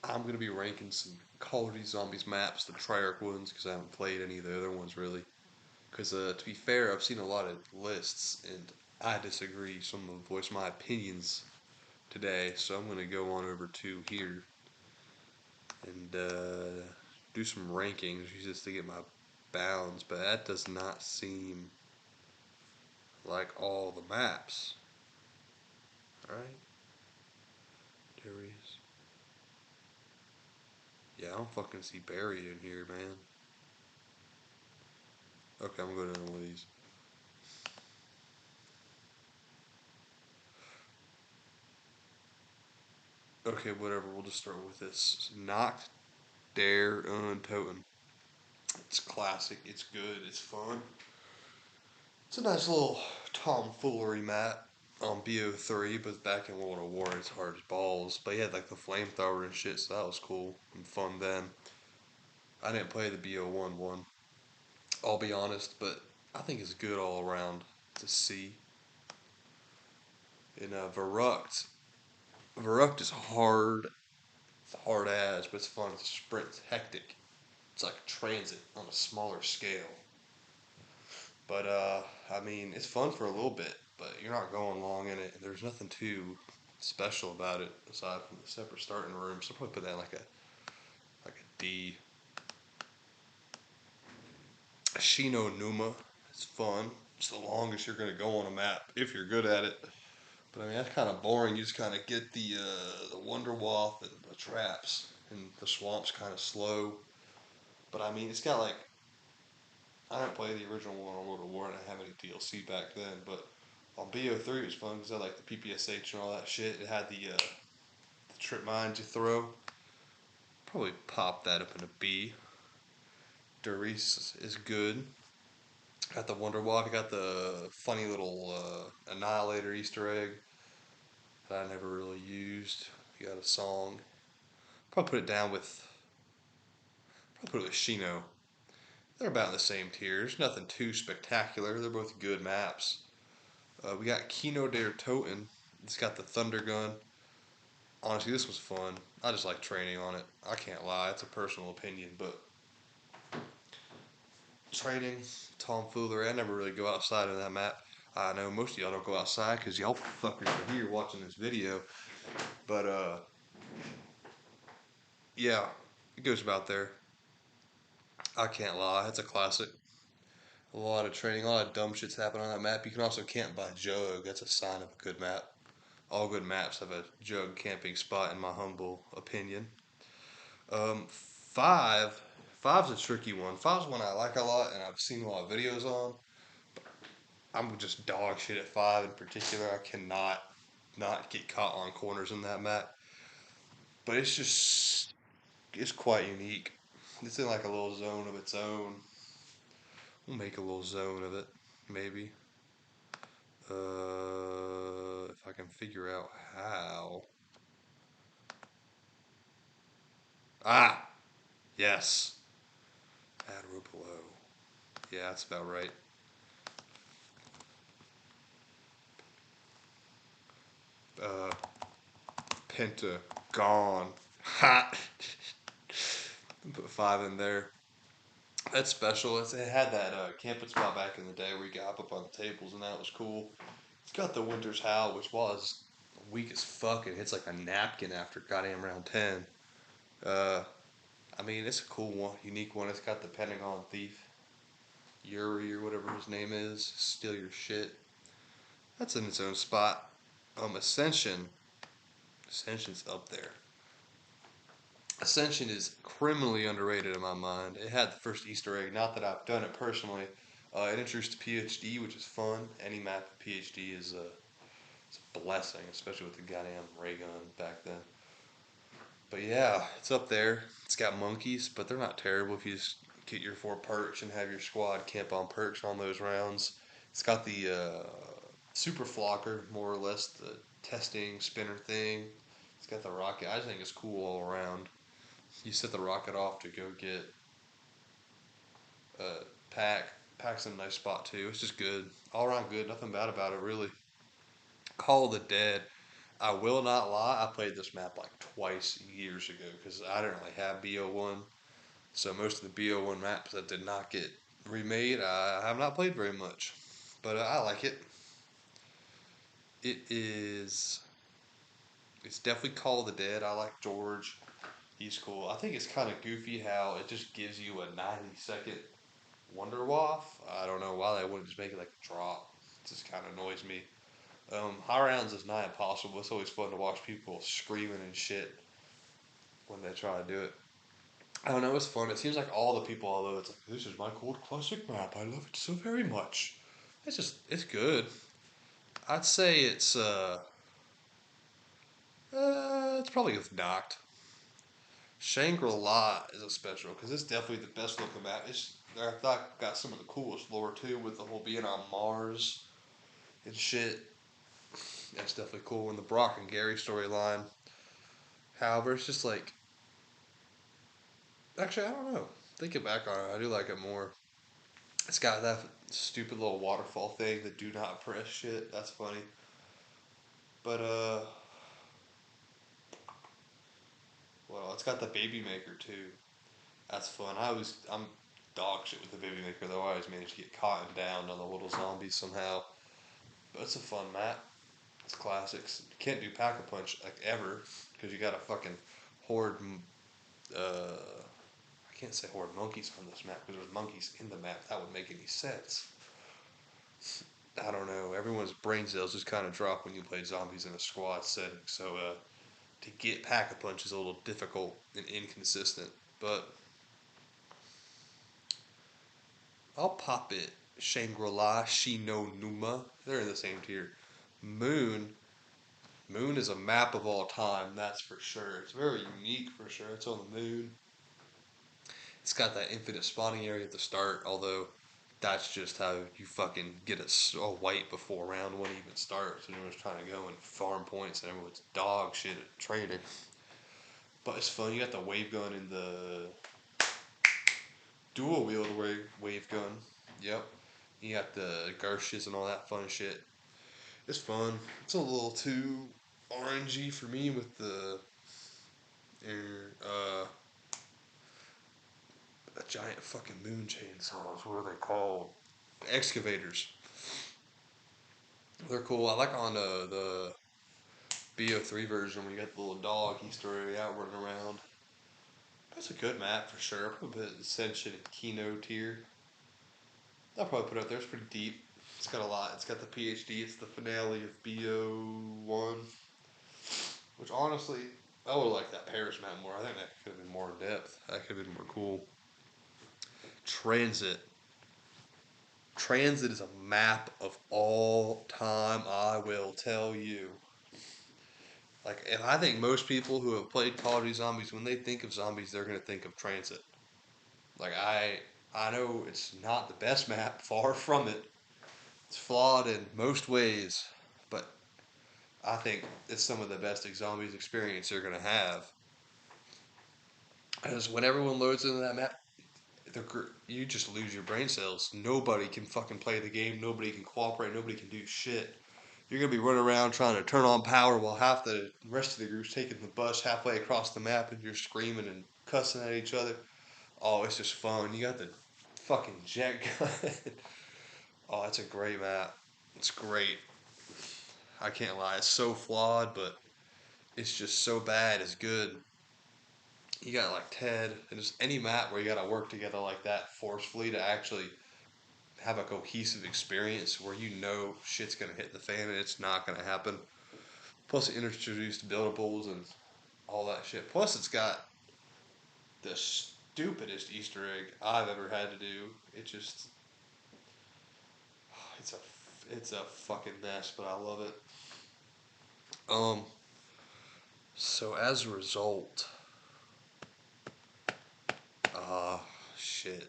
I'm gonna be ranking some COD Zombies maps, the Treyarch ones, because I haven't played any of the other ones really. Because to be fair, I've seen a lot of lists and I disagree. So I'm gonna voice my opinions today. So I'm gonna go on over to here and do some rankings just to get my balance. But that does not seem like all the maps. All right, there he is. Yeah, I don't fucking see buried in here, man. Okay, I'm going to one of these. Okay, whatever. We'll just start with this. Knocked Dare Untoten. It's classic. It's good. It's fun. It's a nice little tomfoolery map on BO3, but back in World of War, it's hard as balls. But he had like the flamethrower and shit, so that was cool and fun then. I didn't play the BO1 one, I'll be honest, but I think it's good all around to see. In Verrucht is hard. It's hard as, but it's fun. It's a sprint. It's hectic. It's like transit on a smaller scale. But I mean, it's fun for a little bit, but you're not going long in it. And there's nothing too special about it aside from the separate starting room. So I'll probably put that in like a D. Shino Numa. It's fun. It's the longest you're gonna go on a map if you're good at it. But I mean, that's kind of boring. You just kind of get the Wonder Waff and the traps, and the swamp's kind of slow. But I mean, it's got like I didn't play the original one on World of War, and I didn't have any DLC back then. But on BO3 it was fun because I like the PPSH and all that shit. It had the trip mines you throw. Probably pop that up in a B. Doris is good. Got the Wonder Waff. You got the funny little Annihilator Easter egg that I never really used. You got a song. Probably put it down with. Probably put it with Shino. They're about in the same tiers. Nothing too spectacular. They're both good maps. We got Kino der Toten. It's got the Thunder Gun. Honestly, this was fun. I just like training on it. I can't lie. It's a personal opinion, but training, tomfoolery. I never really go outside of that map. I know most of y'all don't go outside because y'all fuckers are here watching this video. But yeah, it goes about there. I can't lie. It's a classic. A lot of training, a lot of dumb shits happen on that map. You can also camp by Jug. That's a sign of a good map. All good maps have a Jug camping spot, in my humble opinion. Five. Five's a tricky one. Five's one I like a lot, and I've seen a lot of videos on. I'm just dog shit at five in particular. I cannot not get caught on corners in that map. But it's quite unique. It's in like a little zone of its own. We'll make a little zone of it, maybe. If I can figure out how. Ah, yes. Add row below. Yeah, that's about right. Uh, Pentagon. Ha! Put five in there. That's special. It had that camping spot back in the day where you got up on the tables, and that was cool. It's got the Winter's Howl, which was weak as fuck. It hits like a napkin after goddamn round 10. Uh, I mean, it's a cool one, unique one. It's got the Pentagon Thief, Yuri or whatever his name is, steal your shit. That's in its own spot. Ascension. Ascension's up there. Ascension is criminally underrated in my mind. It had the first Easter egg. Not that I've done it personally. It introduced PhD, which is fun. Any map of PhD is a blessing, especially with the goddamn ray gun back then. But yeah, it's up there. It's got monkeys, but they're not terrible if you just get your four perks and have your squad camp on perks on those rounds. It's got the super flocker, more or less, the testing spinner thing. It's got the rocket. I just think it's cool all around. You set the rocket off to go get pack. Pack's in a nice spot too. It's just good. All around good. Nothing bad about it really. Call of the Dead. I will not lie, I played this map like twice years ago because I didn't really have BO1. So most of the BO1 maps that did not get remade, I have not played very much. But I like it. It is. It's definitely Call of the Dead. I like George. He's cool. I think it's kind of goofy how it just gives you a 90-second Wonder Waff. I don't know why they wouldn't just make it like a drop. It just kind of annoys me. High rounds is not impossible. It's always fun to watch people screaming and shit when they try to do it. I don't know. It's fun. It seems like all the people, although it's like this is my cold classic map. I love it so very much. It's good. I'd say it's probably with knocked. Shangri-La is a special because it's definitely the best looking map. I thought got some of the coolest lore too with the whole being on Mars and shit. That's definitely cool. And the Brock and Gary storyline. However, it's just like actually I don't know. Thinking back on it, I do like it more. It's got that stupid little waterfall thing, the do not press shit. That's funny. But well, it's got the baby maker too. That's fun. I'm dog shit with the baby maker though. I always manage to get caught and down on the little zombies somehow. But it's a fun map. It's classics. You can't do pack a punch like ever because you got a fucking horde. I can't say horde monkeys on this map because there's monkeys in the map. That would make any sense. I don't know. Everyone's brain cells just kind of drop when you play zombies in a squad setting. So to get pack a punch is a little difficult and inconsistent. But I'll pop it. Shangri-La, Shino Numa. They're in the same tier. Moon. Moon is a map of all time, that's for sure. It's very unique for sure. It's on the moon. It's got that infinite spawning area at the start, although that's just how you fucking get a wipe before round one even starts. And everyone's trying to go and farm points, and everyone's dog shit at trading. But it's fun. You got the wave gun and the dual wield wave gun. Yep. You got the Gershes and all that fun shit. It's fun. It's a little too orangey for me with the a giant fucking moon chainsaws. What are they called? Excavators. They're cool. I like on the BO3 version when you got the little dog Easter egg out running around. That's a good map for sure. Probably put Ascension and Kino tier. I'll probably put it up there. It's pretty deep. It's got a lot. It's got the PhD. It's the finale of BO1. Which honestly, I would like that Paris map more. I think that could have been more in depth. That could have been more cool. Transit. Transit is a map of all time, I will tell you. Like, and I think most people who have played Call of Duty Zombies, when they think of zombies, they're gonna think of Transit. Like I know it's not the best map, far from it. It's flawed in most ways, but I think it's some of the best zombies experience you're gonna have. Because when everyone loads into that map, you just lose your brain cells. Nobody can fucking play the game. Nobody can cooperate. Nobody can do shit. You're gonna be running around trying to turn on power while half the rest of the group's taking the bus halfway across the map, and you're screaming and cussing at each other. Oh, it's just fun. You got the fucking jet gun. Oh, it's a great map. It's great. I can't lie. It's so flawed, but it's just so bad. It's good. You got like Ted, and just any map where you got to work together like that forcefully to actually have a cohesive experience where you know shit's gonna hit the fan and it's not gonna happen. Plus, it introduced buildables and all that shit. Plus, it's got the stupidest Easter egg I've ever had to do. It's a, it's a fucking mess, but I love it. Um, so as a result, uh, shit,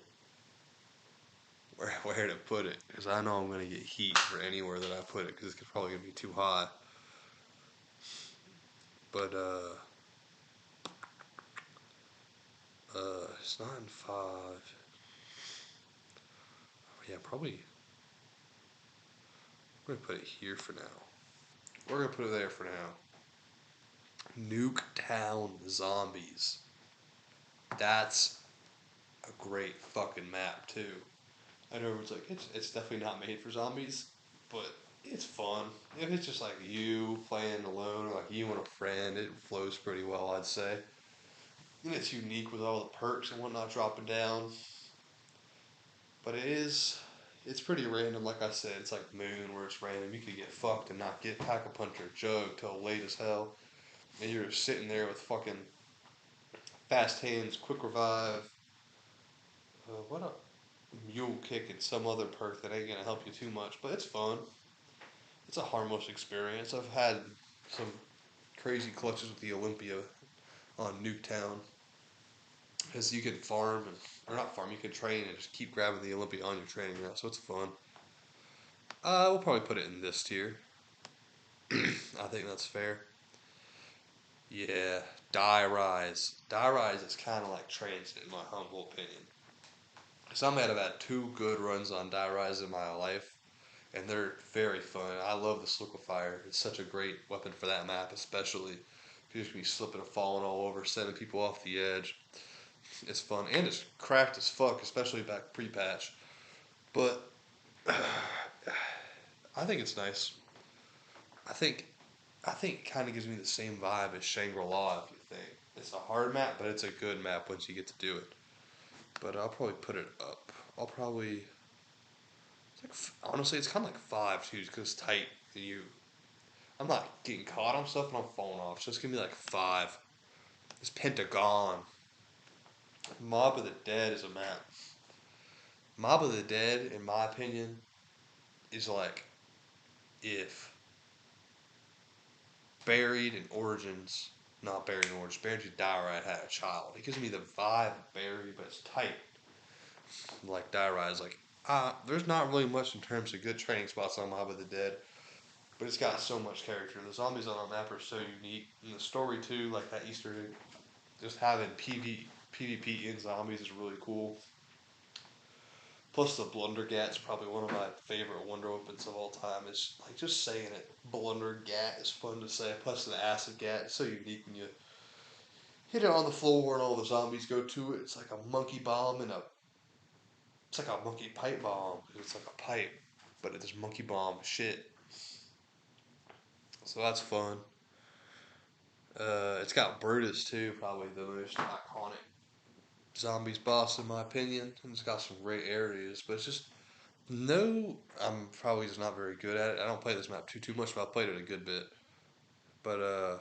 where to put it? Because I know I'm gonna get heat for anywhere that I put it, because it's probably gonna be too high. But it's not in five. Yeah, probably. We're gonna put it here for now. We're gonna put it there for now. Nuketown Zombies. That's a great fucking map too. I know it's like it's definitely not made for zombies, but it's fun. If it's just like you playing alone, or like you and a friend, it flows pretty well, I'd say. And it's unique with all the perks and whatnot dropping down. But it's pretty random. Like I said, it's like Moon where it's random. You could get fucked and not get pack a punch or jug till late as hell, and you're sitting there with fucking fast hands, quick revive, what a mule kick and some other perk that ain't gonna help you too much. But it's fun. It's a harmless experience. I've had some crazy clutches with the Olympia on Nuketown. Because you can farm, and, or not farm, you can train and just keep grabbing the Olympia on your training route, so it's fun. We'll probably put it in this tier. I think that's fair. Yeah, Die Rise. Die Rise is kind of like Transit, in my humble opinion. Because I might have had two good runs on Die Rise in my life, and they're very fun. I love the Liquefier. It's such a great weapon for that map, especially. You just be slipping and falling all over, sending people off the edge. It's fun, and it's cracked as fuck, especially back pre-patch. But I think it's nice. I think I think it kind of gives me the same vibe as Shangri-La. If you think it's a hard map, but it's a good map once you get to do it. But I'll probably put it up. I'll probably it's like honestly, it's kind of like five too, because it's tight. And I'm not getting caught on stuff, and I'm falling off. So it's gonna be like five. This Pentagon. Mob of the Dead is a map. Mob of the Dead, in my opinion, is like if Buried in Origins, not Buried in Origins, Buried to Die Right had a child. It gives me the vibe of Buried, but it's tight. Like Die Right is like, there's not really much in terms of good training spots on Mob of the Dead, but it's got so much character. The zombies on the map are so unique, and the story too, like that Easter egg, just having PvP in zombies is really cool. Plus, the Blundergat's probably one of my favorite Wonder Weapons of all time. It's like just saying it. Blundergat is fun to say. Plus, the Acid Gat is so unique when you hit it on the floor and all the zombies go to it. It's like a monkey bomb and a. It's like a monkey pipe bomb. It's like a pipe, but it's monkey bomb shit. So that's fun. It's got Brutus too, probably the most iconic zombies boss in my opinion. And it's got some great areas, but it's just no, I'm probably just not very good at it. I don't play this map too much, but I played it a good bit. But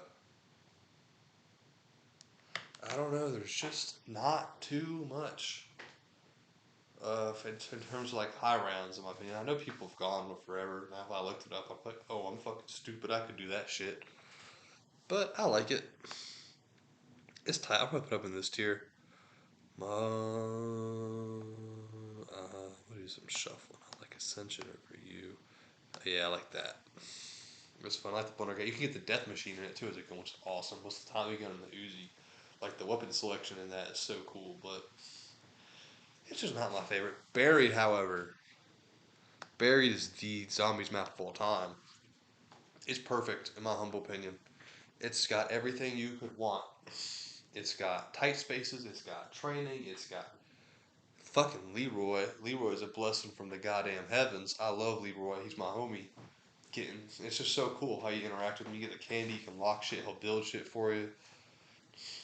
I don't know. There's just not too much. In terms of like high rounds, in my opinion, I know people have gone with forever. Now if I looked it up, I'm like, oh, I'm fucking stupid. I could do that shit. But I like it. It's tight. I'm gonna put up in this tier. What is some shuffling? I like Ascension over you. Yeah, I like that. It's fun. I like the Blunder Gate. You can get the Death Machine in it too as it goes, which is awesome. Most of the time you get on the Uzi. Like the weapon selection in that is so cool, but it's just not my favorite. Buried, however, Buried is the zombies map of all time. It's perfect in my humble opinion. It's got everything you could want. It's got tight spaces. It's got training. It's got fucking Leroy. Leroy is a blessing from the goddamn heavens. I love Leroy. He's my homie. It's just so cool how you interact with him. You get the candy. You can lock shit. He'll build shit for you.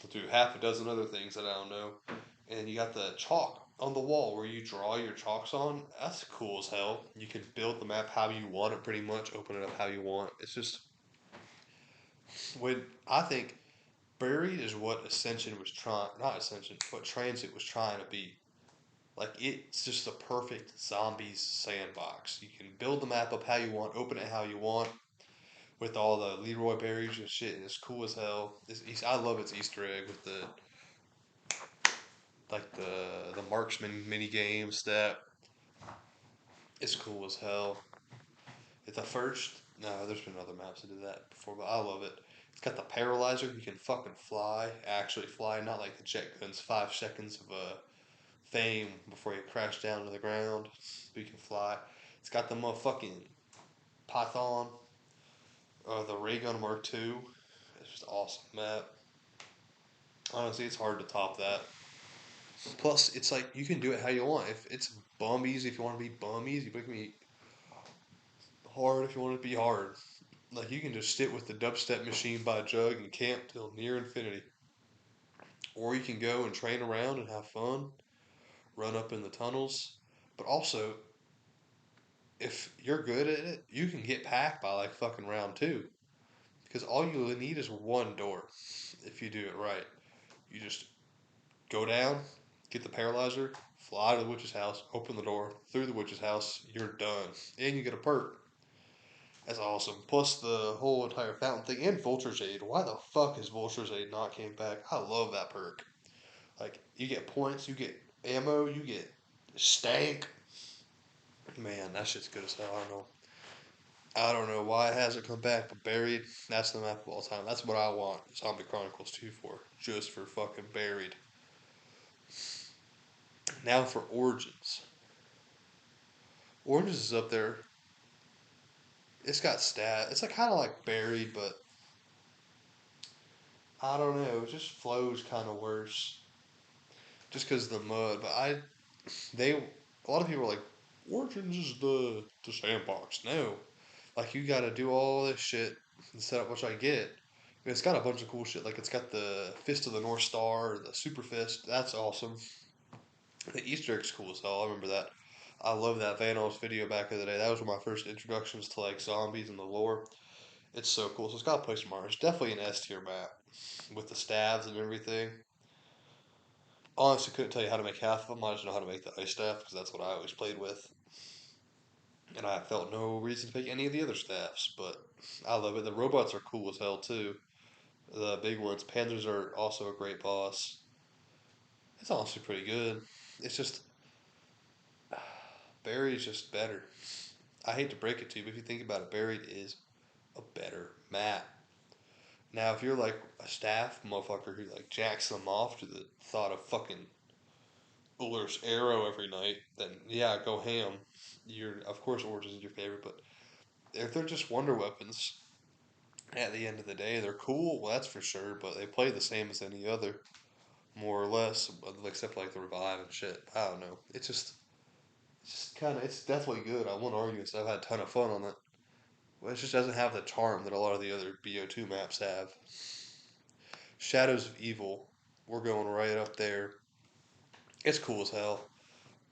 He'll do half a dozen other things that I don't know. And you got the chalk on the wall where you draw your chalks on. That's cool as hell. You can build the map how you want it, pretty much. Open it up how you want. It's just when I think Buried is what Ascension was trying, not Ascension, what Transit was trying to be. Like, it's just the perfect zombies sandbox. You can build the map up how you want, open it how you want, with all the Leroy berries and shit, and it's cool as hell. I love its Easter egg with the marksman mini games. That it's cool as hell. It's the first. No, there's been other maps that did that before, but I love it. It's got the paralyzer. You can fucking fly, actually fly, not like the jet guns. 5 seconds of fame before you crash down to the ground. So you can fly. It's got the motherfucking Python, the ray gun Mark II. It's Just awesome map. Honestly, it's hard to top that. Plus, it's like you can do it how you want. If it's bum easy, if you want to be bum easy, but it can be hard if you want it to be hard. Like you can just sit with the dubstep machine by Jug and camp till near infinity. Or you can go and train around and have fun, run up in the tunnels. But also, if you're good at it, you can get packed by like fucking round two. Because all you need is one door if you do it right. You just go down, get the paralyzer, fly to the witch's house, open the door, through the witch's house, you're done. And you get a perk. That's awesome. Plus the whole entire fountain thing and Vulture's Aid. Why the fuck is Vulture's Aid not came back? I love that perk. Like you get points, you get ammo, you get stank. Man, that shit's good as hell. I don't know why it hasn't come back, but Buried, that's the map of all time. That's what I want Zombie Chronicles 2 for. Just for fucking Buried. Now for Origins. Origins is up there. It's got stat. It's like kind of like Buried, but I don't know. It just flows kind of worse. Just because of the mud. But a lot of people are like, Origins is the sandbox. No, like you got to do all this shit and set up, which I get. It's got a bunch of cool shit. Like it's got the Fist of the North Star, the Super Fist. That's awesome. The Easter egg's cool as hell. I remember that. I love that Vanos video back in the day. That was one of my first introductions to like zombies and the lore. It's so cool. So it's got a place tomorrow. It's definitely an S tier map with the stabs and everything. Honestly, couldn't tell you how to make half of them. I just know how to make the ice staff because that's what I always played with. And I felt no reason to pick any of the other staffs, but I love it. The robots are cool as hell too. The big ones. Panthers are also a great boss. It's honestly pretty good. It's just Barry's just better. I hate to break it to you, but if you think about it, Buried is a better map. Now, if you're like a staff motherfucker who like jacks them off to the thought of fucking Uller's arrow every night, then yeah, go ham. Of course Origins is your favorite, but if they're just wonder weapons, at the end of the day, they're cool. Well, that's for sure, but they play the same as any other, more or less, except like the revive and shit. I don't know. It's just kind of, it's definitely good. I won't argue. I've had a ton of fun on it. Well, it just doesn't have the charm that a lot of the other BO2 maps have. Shadows of Evil, we're going right up there. It's cool as hell.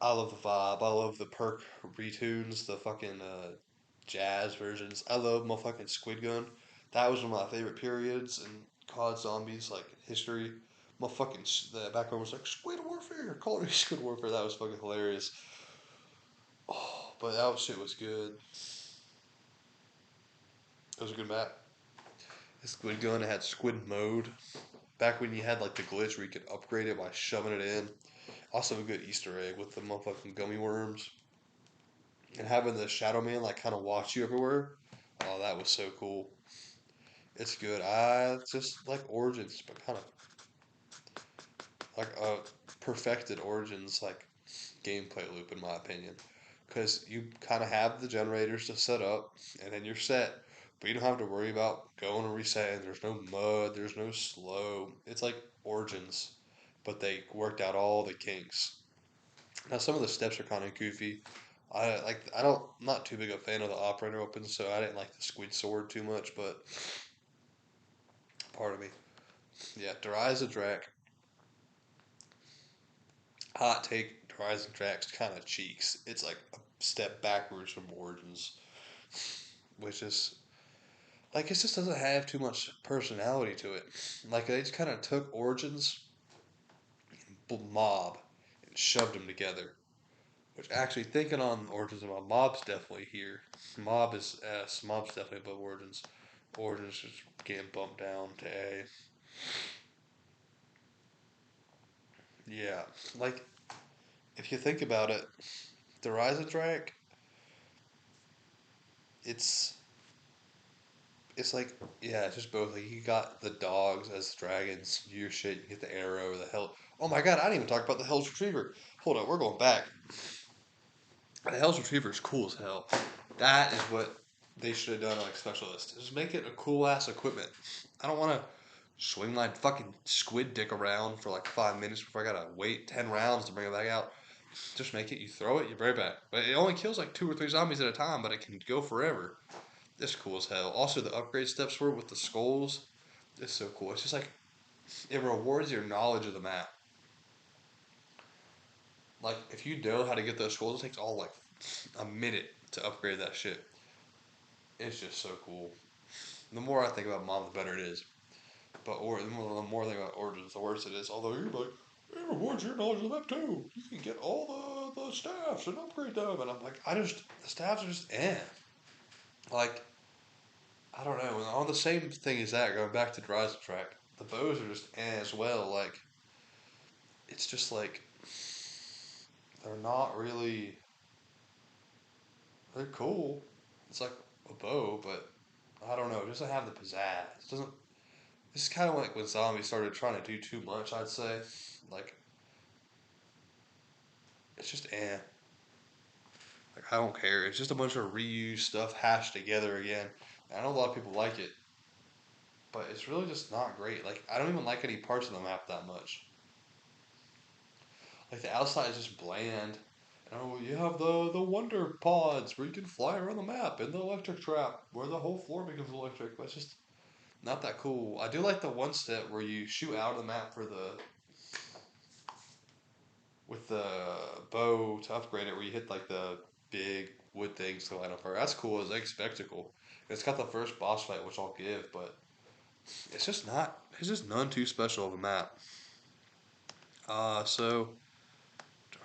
I love the vibe. I love the perk retunes, the fucking jazz versions. I love my fucking Squid Gun. That was one of my favorite periods in COD Zombies, like history. My fucking the background was like Squid Warfare, Call of Duty Squid Warfare. That was fucking hilarious. Oh, but that shit was good. It was a good map. Squid Gun had Squid Mode. Back when you had like the glitch where you could upgrade it by shoving it in. Also a good Easter egg with the motherfucking gummy worms. And having the Shadow Man like kind of watch you everywhere. Oh, that was so cool. It's good. I just like Origins, but kind of like a perfected Origins like gameplay loop in my opinion. Because you kind of have the generators to set up, and then you're set. But you don't have to worry about going and resetting. There's no mud. There's no slow. It's like Origins, but they worked out all the kinks. Now some of the steps are kind of goofy. I don't I'm not too big a fan of the operator weapons, so I didn't like the squid sword too much. But part of me, yeah, Derize Drac. Hot take: Derize Drac's kind of cheeks. It's like a step backwards from Origins, which is like it just doesn't have too much personality to it. Like they just kind of took Origins, Mob, and shoved them together. Which actually thinking on Origins and Mob's definitely here. Mob is S. Mob's definitely above Origins. Origins is getting bumped down to A. Yeah, like if you think about it, the Rise of Drake, it's it's like yeah, it's just both. Like you got the dogs as dragons, your shit. You get the arrow, the hell. Oh my god, I didn't even talk about the Hell's Retriever. Hold on, we're going back. The Hell's Retriever is cool as hell. That is what they should have done like specialist. Just make it a cool ass equipment. I don't want to swing my fucking squid dick around for like 5 minutes before I gotta wait 10 rounds to bring it back out. Just make it. You throw it. You're right back. But it only kills like 2 or 3 zombies at a time, but it can go forever. It's cool as hell. Also, the upgrade steps for it with the skulls. It's so cool. It's just like it rewards your knowledge of the map. Like if you know how to get those skulls, it takes all like a minute to upgrade that shit. It's just so cool. The more I think about mom, the better it is. But the more I think about origins, the worse it is. Although you're like, it rewards your knowledge of the map too. You can get all the staffs and upgrade them, and I'm like, the staffs are just like I don't know. On the same thing as that, going back to Rise of Track, the bows are just as well. Like it's just like they're not really. They're cool. It's like a bow, but I don't know. It doesn't have the pizzazz. It doesn't. This is kind of like when zombies started trying to do too much. I'd say, like it's just Like I don't care. It's just a bunch of reused stuff hashed together again. And I know a lot of people like it, but it's really just not great. Like I don't even like any parts of the map that much. Like the outside is just bland. And oh, you have the wonder pods where you can fly around the map, and the electric trap where the whole floor becomes electric. But it's just not that cool. I do like the one step where you shoot out of the map for the with the bow to upgrade it, where you hit like the big wood things to light on fire. That's cool as a spectacle. It's got the first boss fight, which I'll give, but it's just not. It's just none too special of a map. So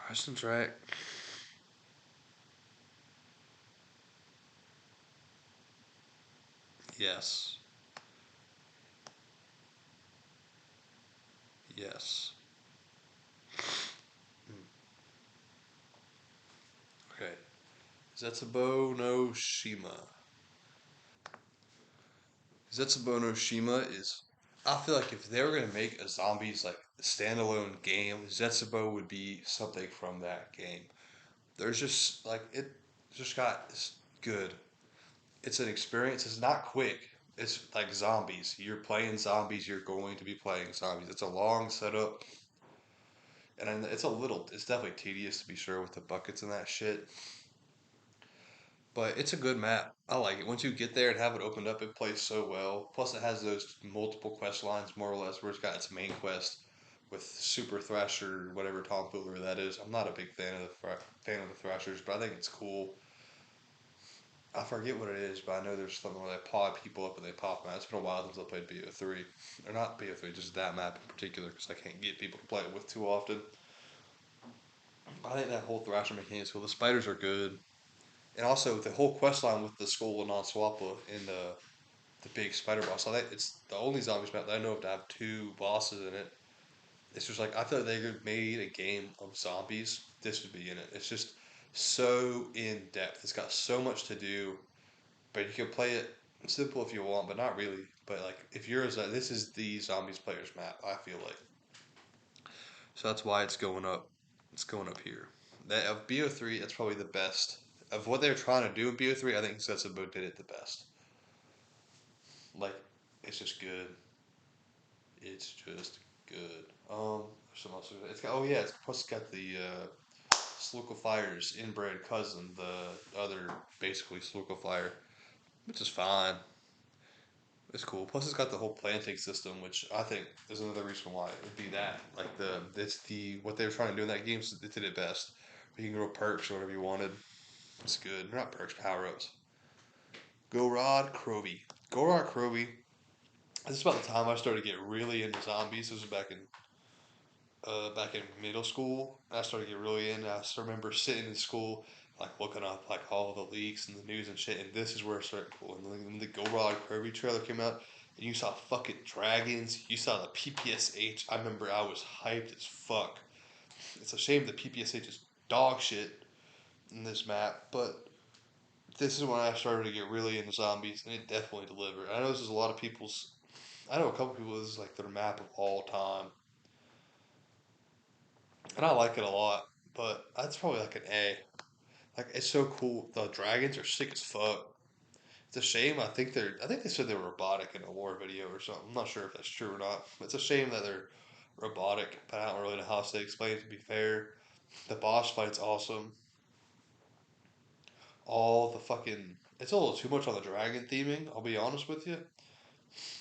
Rise and Track. Yes, yes. Hmm. Okay, Zetsubo no Shima. Zetsubo no Shima is. I feel like if they were gonna make a zombies like standalone game, Zetsubo would be something from that game. There's just like it just got it's good. It's an experience. It's not quick. It's like zombies. You're playing zombies. You're going to be playing zombies. It's a long setup, and then it's a little. It's definitely tedious to be sure with the buckets and that shit. But it's a good map. I like it. Once you get there and have it opened up, it plays so well. Plus, it has those multiple quest lines, more or less, where it's got its main quest with Super Thrasher, whatever tomfoolery that is. I'm not a big fan of the Thrashers, but I think it's cool. I forget what it is, but I know there's something where they pod people up and they pop them out. It's been a while since I played BO3. Or not BO3, just that map in particular, because I can't get people to play it with too often. I think that whole Thrasher mechanic is cool. The spiders are good. And also the whole quest line with the Skull and Non-Swappa and the big spider boss. I think it's the only zombies map that I know of to have two bosses in it. It's just like, I thought they made a game of zombies. This would be in it. It's just so in depth. It's got so much to do. But you can play it simple if you want, but not really. But like if you're as this is the zombies players map, I feel like. So that's why it's going up. It's going up here. That of BO3, that's probably the best of what they're trying to do in BO3. I think Setsubo did it the best. Like it's just good. It's just good. Some else. It's got. Oh yeah. It's got the Sluka Fire's inbred cousin, the other basically Sluka Fire, which is fine. It's cool. Plus, it's got the whole planting system, which I think is another reason why it would be that. Like it's the what they were trying to do in that game. So they did it best. You can grow perks or whatever you wanted. It's good. Not perks, power ups. Gorod Krovi. Gorod Krovi. This is about the time I started to get really into zombies. This was back in middle school. I started to get really in. I still remember sitting in school, like looking up like all the leaks and the news and shit. And this is where it started cool. And when the Go Rod Kirby trailer came out, and you saw fucking dragons. You saw the PPSH. I remember I was hyped as fuck. It's a shame the PPSH is dog shit in this map, but this is when I started to get really into zombies, and it definitely delivered. I know this is a lot of people's. I know a couple people. This is like their map of all time, and I like it a lot. But that's probably like an A. Like it's so cool. The dragons are sick as fuck. It's a shame. I think they said they were robotic in a lore video or something. I'm not sure if that's true or not. It's a shame that they're robotic, but I don't really know how else they explain it to be fair. The boss fight's awesome. All the fucking it's a little too much on the dragon theming, I'll be honest with you.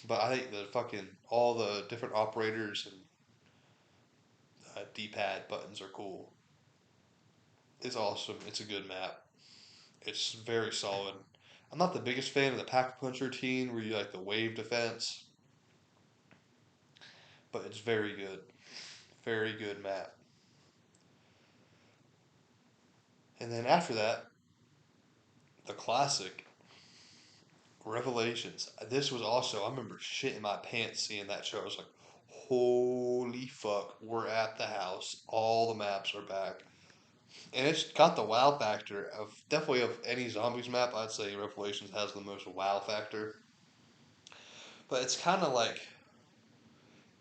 But I think the fucking all the different operators and D-pad buttons are cool. It's awesome. It's a good map. It's very solid. I'm not the biggest fan of the pack punch routine where you like the wave defense, but it's very good. Very good map. And then after that, the classic Revelations. This was also I remember shitting my pants seeing that show. I was like, holy fuck, we're at the house. All the maps are back. And it's got the wow factor of definitely of any zombies map. I'd say Revelations has the most wow factor. But it's kind of like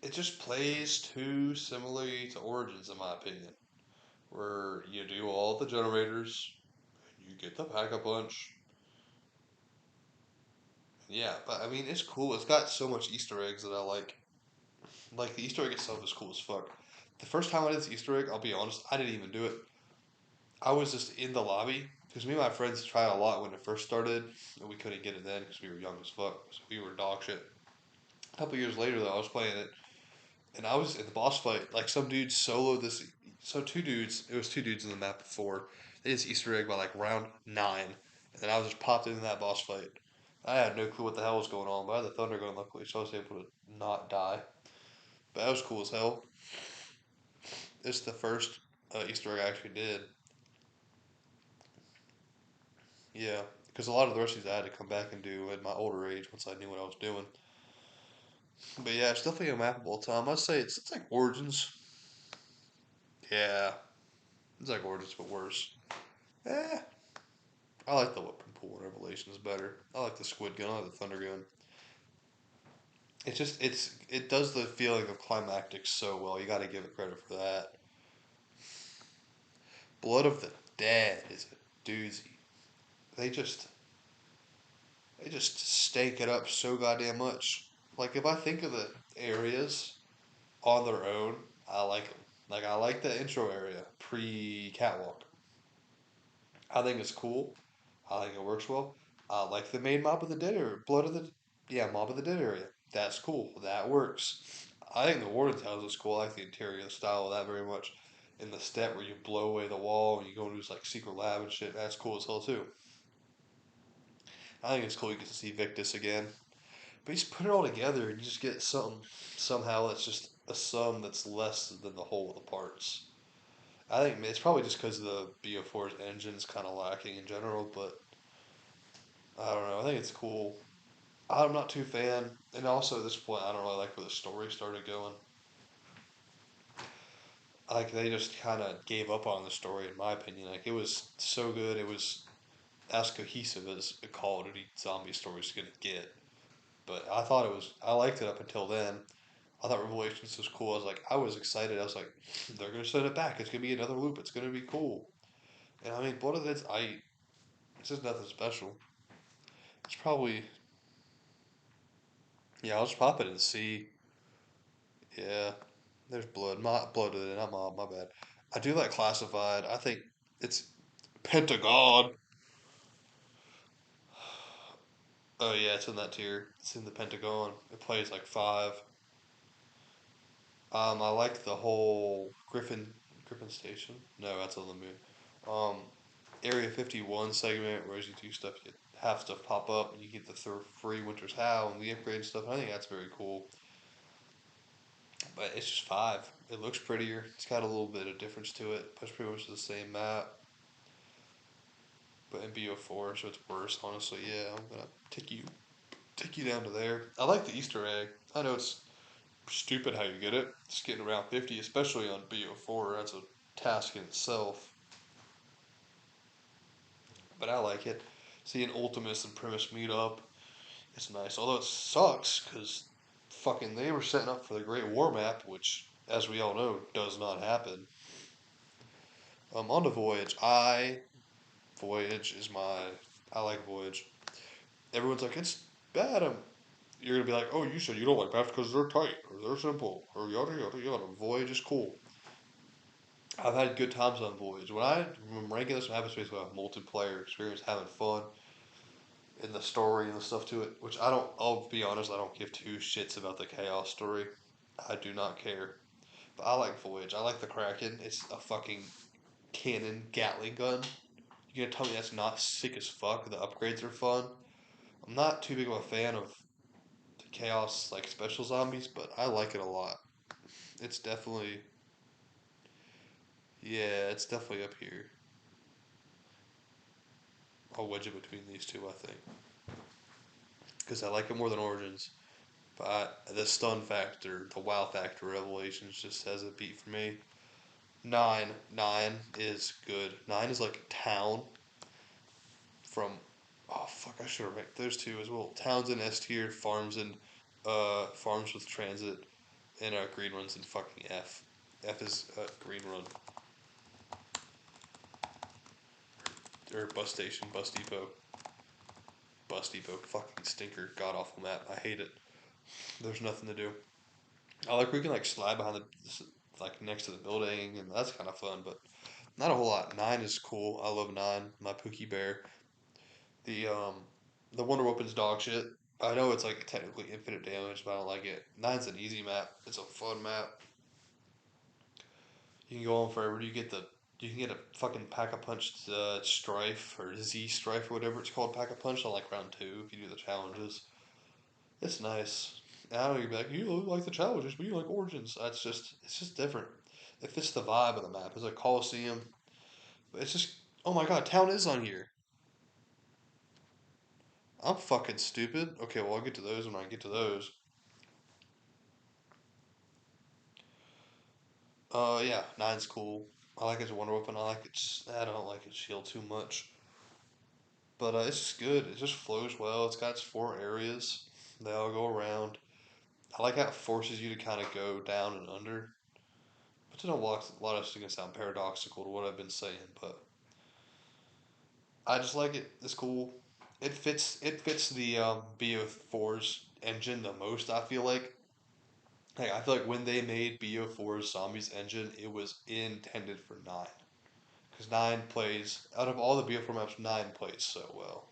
it just plays too similarly to Origins, in my opinion, where you do all the generators, you get the pack a punch. Yeah, but I mean, it's cool. It's got so much Easter eggs that I like. Like the Easter egg itself is cool as fuck. The first time I did this Easter egg, I'll be honest, I didn't even do it. I was just in the lobby because me and my friends tried a lot when it first started, and we couldn't get it then because we were young as fuck. So we were dog shit. A couple years later, though, I was playing it, and I was in the boss fight. Like some dudes soloed this. So two dudes. It was two dudes in the map before. They did this Easter egg by like round 9, and then I was just popped into that boss fight. I had no clue what the hell was going on, but I had the thunder gun luckily, so I was able to not die. But that was cool as hell. It's the first Easter egg I actually did. Yeah, because a lot of the rest of these I had to come back and do at my older age once I knew what I was doing. But yeah, it's definitely a mappable time. I'd say it's like Origins. Yeah, it's like Origins but worse. Eh, I like the weapon pool in Revelations better. I like the squid gun. I like the thunder gun. It does the feeling of climactic so well. You got to give it credit for that. Blood of the Dead is a doozy. They just they just stank it up so goddamn much. Like if I think of the areas on their own, I like them. Like I like the intro area pre catwalk. I think it's cool. I think it works well. I like the main Mob of the Dead area, Blood of the yeah Mob of the Dead area. That's cool. That works. I think the Warden's house is cool. I like the interior style of that very much. In the step where you blow away the wall and you go into this like secret lab and shit, that's cool as hell too. I think it's cool you get to see Victus again. But you just put it all together and you just get something somehow that's just a sum that's less than the whole of the parts. I think it's probably just because the BO4's engine is kind of lacking in general, but I don't know. I think it's cool. I'm not too fan, and also at this point, I don't really like where the story started going. Like they just kind of gave up on the story, in my opinion. Like it was so good, it was as cohesive as a Call of Duty zombie story is gonna get. But I thought it was. I liked it up until then. I thought Revelations was cool. I was excited. I was like, they're gonna send it back. It's gonna be another loop. It's gonna be cool. And I mean, Blood of the Dead's it's just nothing special. It's probably yeah. I'll just pop it and see. Yeah, there's blood. My blood in it. Not my bad. I do like classified. I think it's Pentagon. Oh yeah, it's in that tier. It's in the Pentagon. It plays like 5. I like the whole Griffin Station. No, that's on the moon. Um, Area 51 segment where as you do stuff, you have stuff pop up and you get the free Winter's How and the upgrade stuff. I think that's very cool. But it's just 5. It looks prettier. It's got a little bit of difference to it, but it's pretty much the same map. But in BO4, so it's worse. Honestly, yeah, I'm gonna take you down to there. I like the Easter egg. I know it's stupid how you get it. Just getting around 50, especially on BO4, that's a task in itself. But I like it. Seeing Ultimus and Primus meet up, it's nice. Although it sucks because fucking they were setting up for the Great War map, which, as we all know, does not happen. On to Voyage. Voyage is my. I like Voyage. Everyone's like, it's bad. You're gonna be like, oh, you said you don't like maps because they're tight or they're simple or yada yada yada. Voyage is cool. I've had good times on Voyage. When I'm ranking this map, it's basically a multiplayer experience, having fun in the story and the stuff to it. Which I don't. I'll be honest, I don't give two shits about the chaos story. I do not care. But I like Voyage. I like the Kraken. It's a fucking cannon Gatling gun. You gonna tell me that's not sick as fuck? The upgrades are fun. I'm not too big of a fan of the chaos like special zombies, but I like it a lot. It's definitely yeah, it's definitely up here. I'll wedge it between these two, I think, because I like it more than Origins. But the stun factor, the wow factor, Revelations just has a beat for me. Nine is good. Nine is like town from. Oh fuck! I should have ranked those two as well. Towns in S tier, farms with transit, and green runs in fucking F. F is green run or bus station, bus depot. Fucking stinker, god awful map. I hate it. There's nothing to do. I like we can like slide behind the like next to the building, and that's kind of fun, but not a whole lot. Nine is cool. I love nine. My Pookie Bear. The Wonder Weapon's dog shit. I know it's like technically infinite damage, but I don't like it. Nine's an easy map. It's a fun map. You can go on forever. You can get a fucking pack a punch strife or Z strife or whatever it's called, pack a punch on like round two if you do the challenges. It's nice. And I know you'd be like, you like the challenges, but you like Origins. It's just different. It fits the vibe of the map. It's like Coliseum. It's just, oh my god, town is on here. I'm fucking stupid. Okay, well I'll get to those when I get to those. Yeah, nine's cool. I like its Wonder Weapon. I don't like its shield too much, but it's just good. It just flows well. It's got its four areas. They all go around. I like how it forces you to kind of go down and under. Which I know a lot of it's gonna sound paradoxical to what I've been saying, but I just like it. It's cool. It fits the BO4's engine the most. I feel like. I feel like when they made BO4's Zombies engine, it was intended for nine. Because nine plays out of all the BO4 maps, nine plays so well.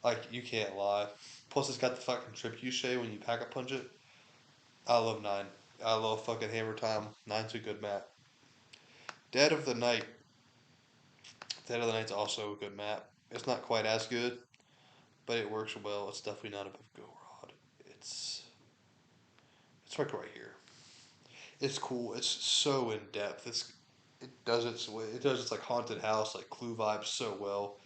Like you can't lie. Plus, it's got the fucking trebuchet when you pack a punch it. I love nine. I love fucking Hammer Time. Nine's a good map. Dead of the Night. Dead of the Night's also a good map. It's not quite as good, but it works well. It's definitely not above Go Rod. It's it's right here. It's cool. It's so in depth. It does its way. It does its like haunted house, like Clue vibes so well.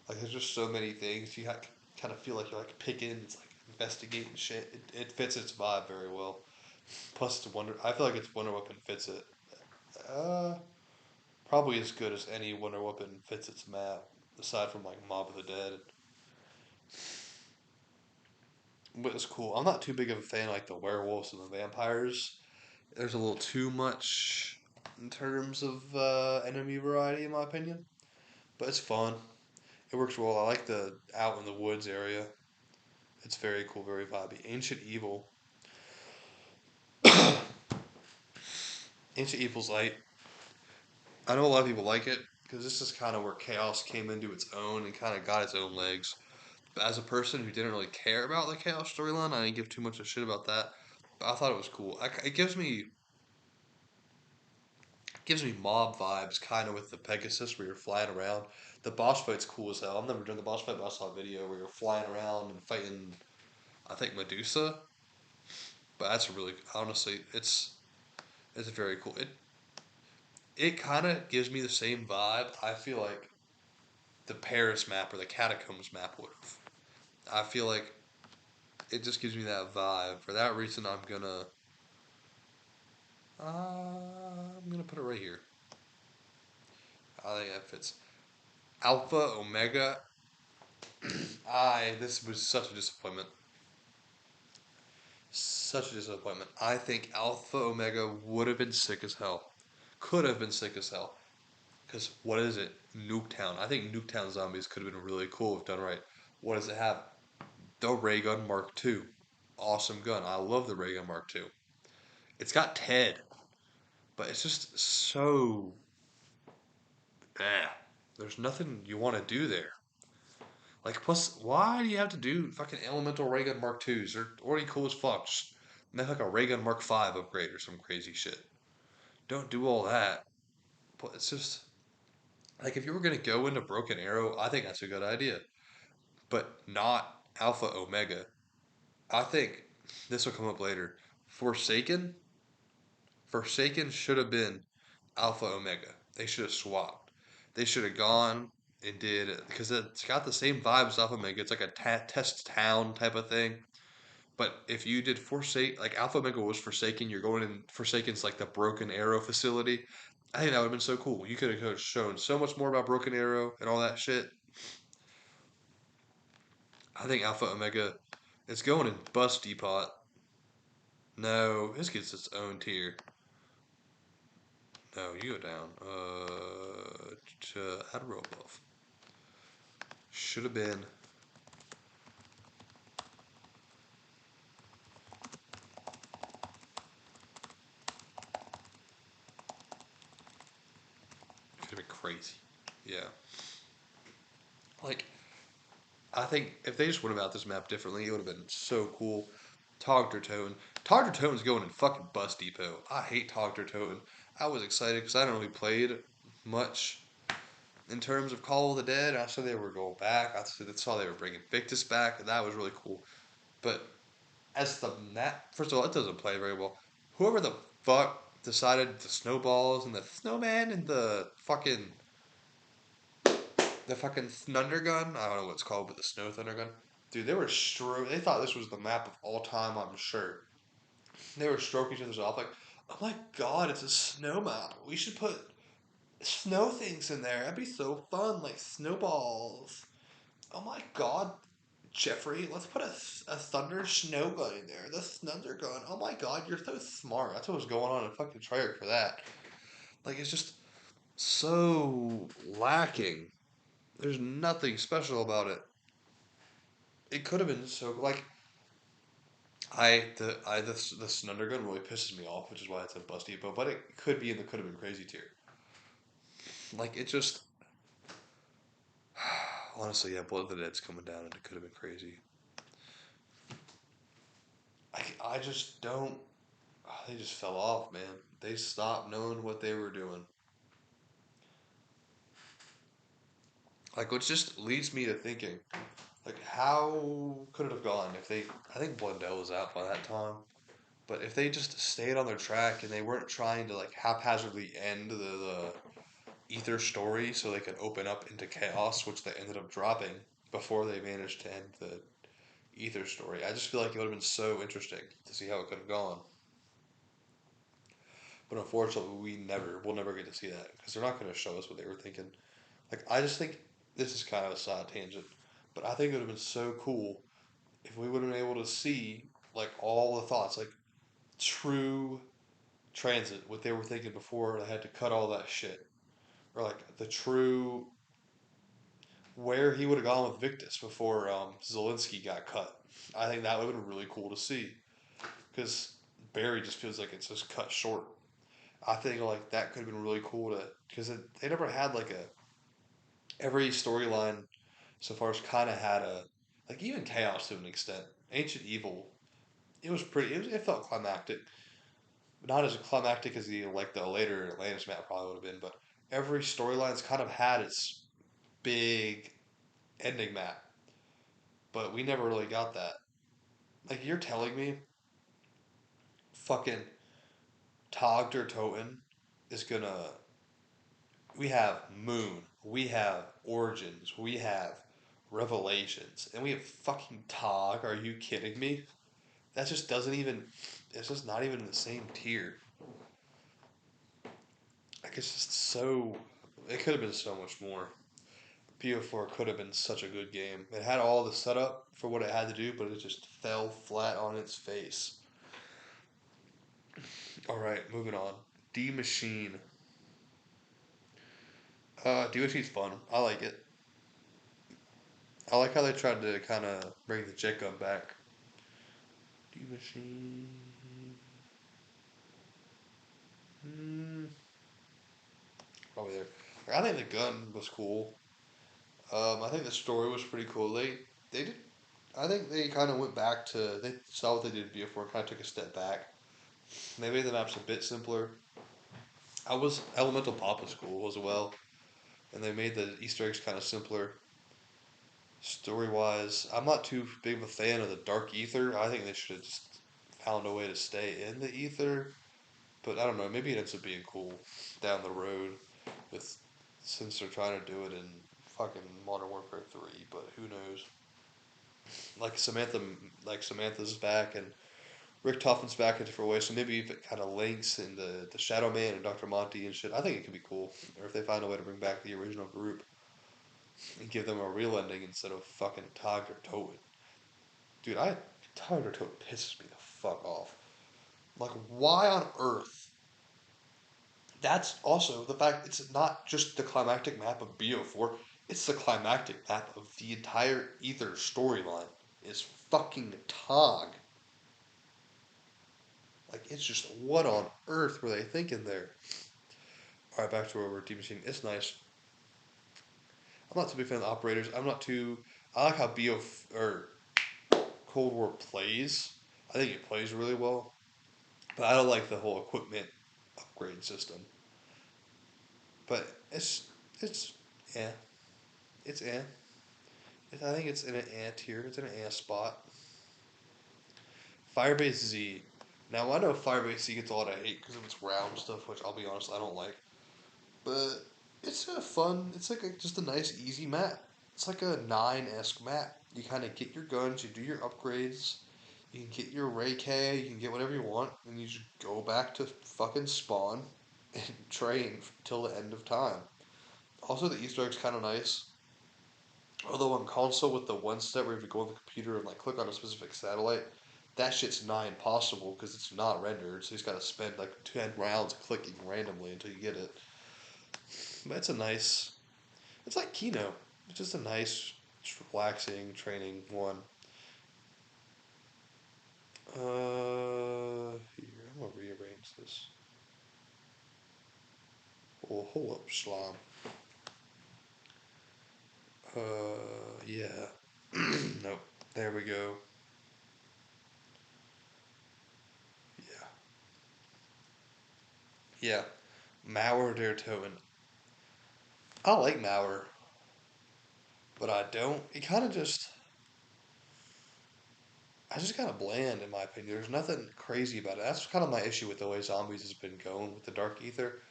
Like there's just so many things kind of feel like you're like picking. It's like investigating shit. It fits its vibe very well. Plus, it's Wonder. I feel like its Wonder Weapon fits it. Uh, Probably as good as any Wonder Weapon fits its map, aside from like Mob of the Dead. But it's cool. I'm not too big of a fan of, like the werewolves and the vampires. There's a little too much in terms of enemy variety, in my opinion. But it's fun. It works well. I like the out in the woods area. It's very cool, very vibey. Ancient Evil. Ancient Evil's light. I know a lot of people like it because this is kind of where Chaos came into its own and kind of got its own legs. But as a person who didn't really care about the Chaos storyline, I didn't give too much of a shit about that. But I thought it was cool. It gives me mob vibes, kind of with the Pegasus where you're flying around. The boss fight's cool as hell. I've never done the boss fight, but I saw a video where you're flying around and fighting. I think Medusa, but that's really honestly, it's very cool. It kind of gives me the same vibe. I feel like the Paris map or the Catacombs map would have. I feel like it just gives me that vibe. For that reason, I'm gonna put it right here. I think that fits. Alpha Omega. I This was such a disappointment. Such a disappointment. I think Alpha Omega would have been sick as hell. Could have been sick as hell. Because what is it? Nuketown. I think Nuketown Zombies could have been really cool if done right. What does it have? The Ray Gun Mark II. Awesome gun. I love the Ray Gun Mark II. It's got Ted, but it's just so. Eh. There's nothing you want to do there. Like, plus, why do you have to do fucking Elemental Ray Gun Mark IIs? They're already cool as fuck. Just make like a Ray Gun Mark V upgrade or some crazy shit. Don't do all that. But it's just. Like, if you were going to go into Broken Arrow, I think that's a good idea. But not Alpha Omega. I think this will come up later. Forsaken? Forsaken should have been Alpha Omega. They should have swapped. They should have gone and did because it's got the same vibes as Alpha Omega. It's like a test town type of thing. But if you did Forsake, like Alpha Omega was Forsaken, you're going in Forsaken's like the Broken Arrow facility. I think that would have been so cool. You could have shown so much more about Broken Arrow and all that shit. I think Alpha Omega is going in Bus Depot. No, his gets its own tier. No, you go down. To Admiral Buff. Should have been. Could have been crazy. Yeah. Like, I think if they just went about this map differently, it would have been so cool. Togder Toten. Togder Toten's going in fucking Bus Depot. I hate Togder Toten. I was excited because I don't really played much in terms of Call of the Dead. I saw they were going back. I saw they were bringing Victus back, and that was really cool. But as the map, first of all, it doesn't play very well. Whoever the fuck decided the snowballs and the snowman and the fucking thunder gun. I don't know what it's called, but the snow thunder gun. Dude, they thought this was the map of all time. I'm sure they were stroking each other's off like, oh my god, it's a snow map. We should put snow things in there. That'd be so fun, like snowballs. Oh my god, Jeffrey, let's put a thunder snow gun in there. The thunder gun. Oh my god, you're so smart. That's what was going on in fucking trailer for that. Like, it's just so lacking. There's nothing special about it. It could have been so like the thunder gun really pisses me off, which is why it's a bus depot. But it could be in the could have been crazy tier. Like it just honestly, yeah, Blood of the Dead's coming down, and it could have been crazy. I just don't. They just fell off, man. They stopped knowing what they were doing. Like, which just leads me to thinking, like, how could it have gone if they? I think Blundell was out by that time, but if they just stayed on their track and they weren't trying to like haphazardly end the Ether story so they could open up into Chaos, which they ended up dropping before they managed to end the Ether story. I just feel like it would have been so interesting to see how it could have gone. But unfortunately, we'll never get to see that because they're not going to show us what they were thinking. Like, I just think this is kind of a side tangent, but I think it would have been so cool if we would have been able to see like all the thoughts, like true transit, what they were thinking before they had to cut all that shit, or like the true where he would have gone with Victus before Zelensky got cut. I think that would have been really cool to see because Barry just feels like it's just cut short. I think like that could have been really cool to because they never had like a every storyline so far as kind of had a like even chaos to an extent. Ancient Evil, it was pretty. It felt climactic, not as climactic as the later Atlantis map probably would have been, but every storyline's kind of had its big ending map, but we never really got that. Like you're telling me, fucking Togder Toten is gonna. We have Moon, we have Origins, we have Revelations, and we have fucking Tog. Are you kidding me? That just doesn't even. It's just not even in the same tier. Like it's just so. It could have been so much more. PO4 could have been such a good game. It had all the setup for what it had to do, but it just fell flat on its face. All right, moving on. D Machine. D Machine's fun. I like it. I like how they tried to kind of bring the jet gun back. D machine. Hmm. Probably there. I think the gun was cool. I think the story was pretty cool. They did. I think they kind of went back to they saw what they did before and kind of took a step back. They made the maps a bit simpler. I was Elemental Pop was cool as well, and they made the Easter eggs kind of simpler. Story wise, I'm not too big of a fan of the Dark Ether. I think they should have just found a way to stay in the Ether. But I don't know. Maybe it ends up being cool down the road with since they're trying to do it in fucking Modern Warfare 3. But who knows? Like Samantha, like Samantha's back and Rick Toffan's back in different ways. So maybe if it kind of links in the Shadow Man and Dr. Monty and shit, I think it could be cool. Or if they find a way to bring back the original group and give them a real ending instead of fucking Tiger Toad. Dude, Tiger Toad pisses me the fuck off. Like, why on earth? That's also the fact it's not just the climactic map of BO4, it's the climactic map of the entire Ether storyline. Is fucking Tog. Like, it's just, what on earth were they thinking there? Alright, back to where we're Deep Machine. It's nice. I'm not too big fan of the operators. I'm not too. I like how BO or Cold War plays. I think it plays really well, but I don't like the whole equipment upgrade system. But it's yeah, it's eh. I think it's in an ant tier. It's in an ant spot. Firebase Z. Now I know Firebase Z gets a lot of hate because of its round stuff, which I'll be honest, I don't like. But it's a fun. It's like just a nice, easy map. It's like a 9-esque map. You kind of get your guns, you do your upgrades, you can get your Ray K, you can get whatever you want, and you just go back to fucking spawn and train till the end of time. Also, the Easter egg's kind of nice. Although on console with the one step where you have to go on the computer and like click on a specific satellite, that shit's nigh impossible because it's not rendered. So you just gotta spend like 10 rounds clicking randomly until you get it. But it's a nice. It's like Kino. It's just a nice, relaxing training one. Here I'm gonna rearrange this. Oh, hold up, slime. Yeah. Nope. There we go. Yeah. Yeah. Mauer der Toten. I like Mauer, but I don't. It kind of just. I just kind of bland in my opinion. There's nothing crazy about it. That's kind of my issue with the way Zombies has been going with the Dark Ether.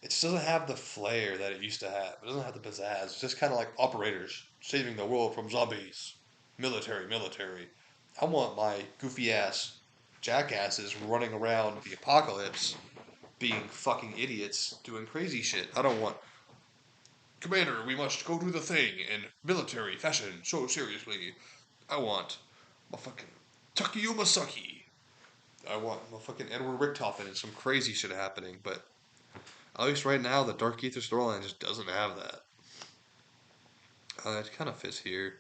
It just doesn't have the flair that it used to have. It doesn't have the pizzazz. It's just kind of like operators saving the world from zombies. Military, military. I want my goofy ass jackasses running around the apocalypse being fucking idiots doing crazy shit. I don't want. Commander, we must go do the thing in military fashion so seriously. I want my fucking Takayuma Saki. I want my fucking Edward Richtofen and some crazy shit happening, but at least right now, the Dark Ether storyline just doesn't have that. It kind of fits here.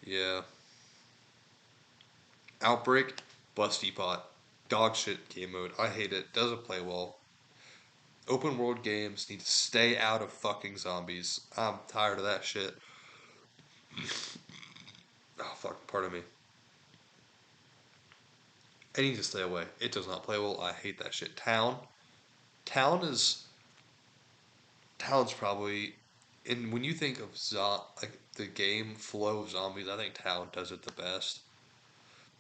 Yeah. Outbreak, Busty Pot. Dog shit game mode. I hate it. Doesn't play well. Open world games need to stay out of fucking zombies. I'm tired of that shit. Oh, fuck. Pardon me. I need to stay away. It does not play well. I hate that shit. Town. Town is. Town's probably. And when you think of like the game flow of zombies, I think Town does it the best.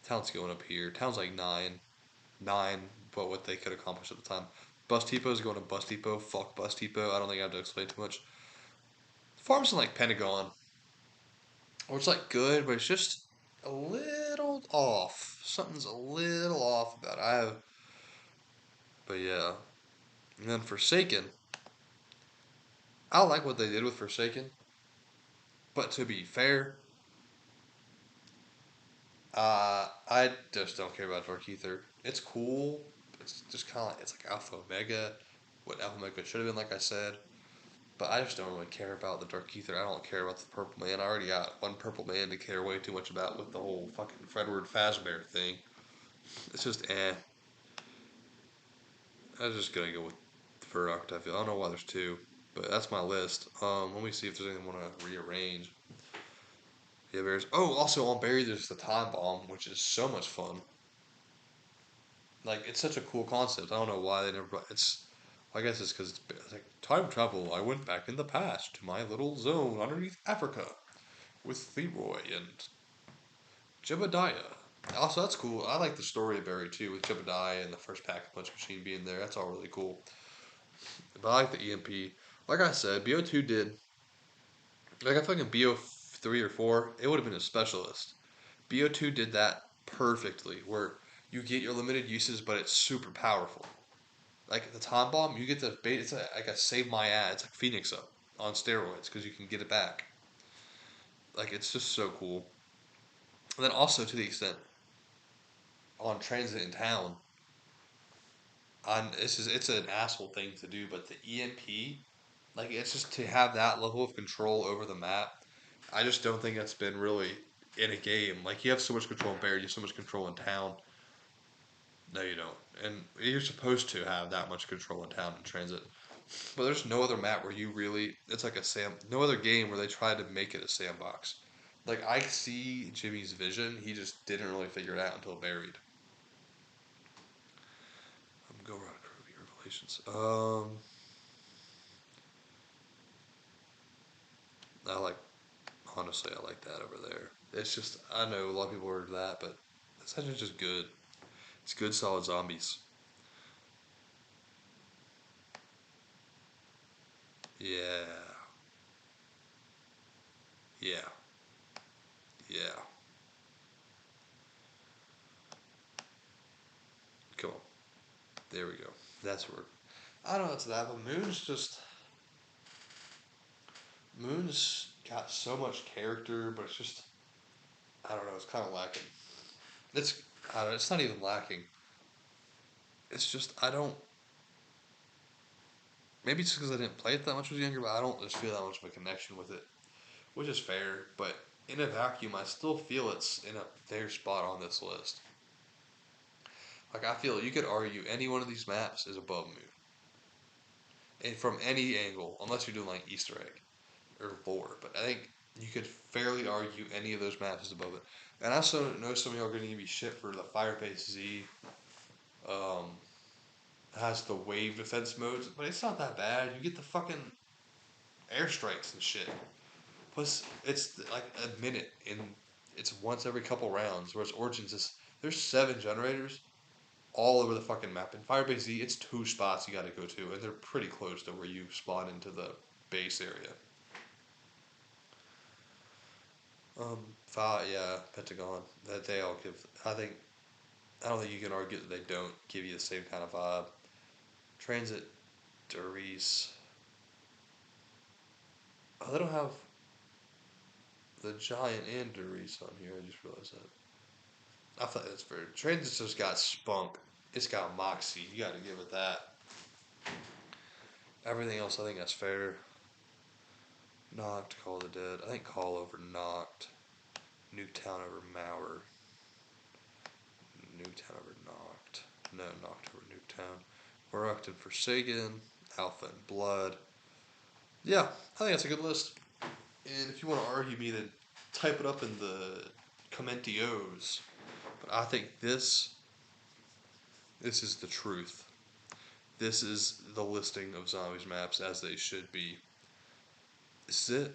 Town's going up here. Town's like 9, but what they could accomplish at the time. Bus Depot's going to Bus Depot. Fuck Bus Depot. I don't think I have to explain too much. Farms in like Pentagon, or it's like good, but it's just a little off. Something's a little off about it. But yeah. And then Forsaken. I like what they did with Forsaken, but to be fair, I just don't care about Dark Ether. It's cool. It's just kind of like it's like Alpha Omega, what Alpha Omega should have been, like I said. But I just don't really care about the Dark Ether. I don't care about the Purple Man. I already got one Purple Man to care way too much about with the whole fucking Fredward Fazbear thing. It's just eh. I was just gonna go with Verduct. I feel I don't know why there's two, but that's my list. Let me see if there's anything I want to rearrange. Yeah, there's. Oh, also on Barry there's the time bomb, which is so much fun. Like it's such a cool concept. I don't know why they never. It's. I guess it's because it's like time travel. I went back in the past to my little zone underneath Africa with Leroy and Jebediah. Also, that's cool. I like the story of Barry too, with Jebediah and the first pack a punch machine being there. That's all really cool. But I like the EMP. Like I said, BO2 did. Like I feel like in BO3 or 4, it would have been a specialist. BO2 did that perfectly, where you get your limited uses, but it's super powerful. Like the time bomb, you get the bait. It's like a save my ad. It's like Phoenix up on steroids because you can get it back. Like it's just so cool. And then also to the extent on transit in town, on it's an asshole thing to do, but the EMP, like it's just to have that level of control over the map. I just don't think that's been really in a game. Like you have so much control in Bear, you have so much control in town. No, you don't. And you're supposed to have that much control in town in transit. But there's no other map where you really it's like a no other game where they try to make it a sandbox. Like I see Jimmy's vision, he just didn't really figure it out until buried. I'm going around Kirby Revelations. I like honestly I like that over there. It's just I know a lot of people ordered that, but it's actually just good. It's good solid zombies. Yeah. Yeah. Yeah. Come on. There we go. That's where I don't know what's that, but Moon's got so much character, but it's just I don't know. It's kind of lacking. It's I don't. It's not even lacking. It's just I don't. Maybe it's because I didn't play it that much when I was younger, but I don't just feel that much of a connection with it, which is fair. But in a vacuum, I still feel it's in a fair spot on this list. Like I feel you could argue any one of these maps is above Moon, and from any angle, unless you're doing like Easter egg or lore. But I think you could fairly argue any of those maps is above it. And I also know some of y'all are going to give me shit for the Firebase Z. Um, has the wave defense modes, but it's not that bad. You get the fucking airstrikes and shit. Plus, it's like a minute in. It's once every couple rounds. Whereas Origins is there's 7 generators all over the fucking map. In Firebase Z, it's 2 spots you got to go to, and they're pretty close to where you spawn into the base area. Yeah, Pentagon. That they all give. I don't think you can argue that they don't give you the same kind of vibe. Transit, Duries. Oh, they don't have the giant and Duries on here. I just realized that. I thought that's fair. Transit's just got spunk. It's got moxie. You got to give it that. Everything else, I think that's fair. Knocked, Call of the Dead. I think Call over Knocked. Nuketown over Mauer. Nuketown over Knocked. No, Knocked over Nuketown. Corrupt and Forsaken. Alpha and Blood. Yeah, I think that's a good list. And if you want to argue me, then type it up in the commentios. But I think this is the truth. This is the listing of zombies maps as they should be. This is it.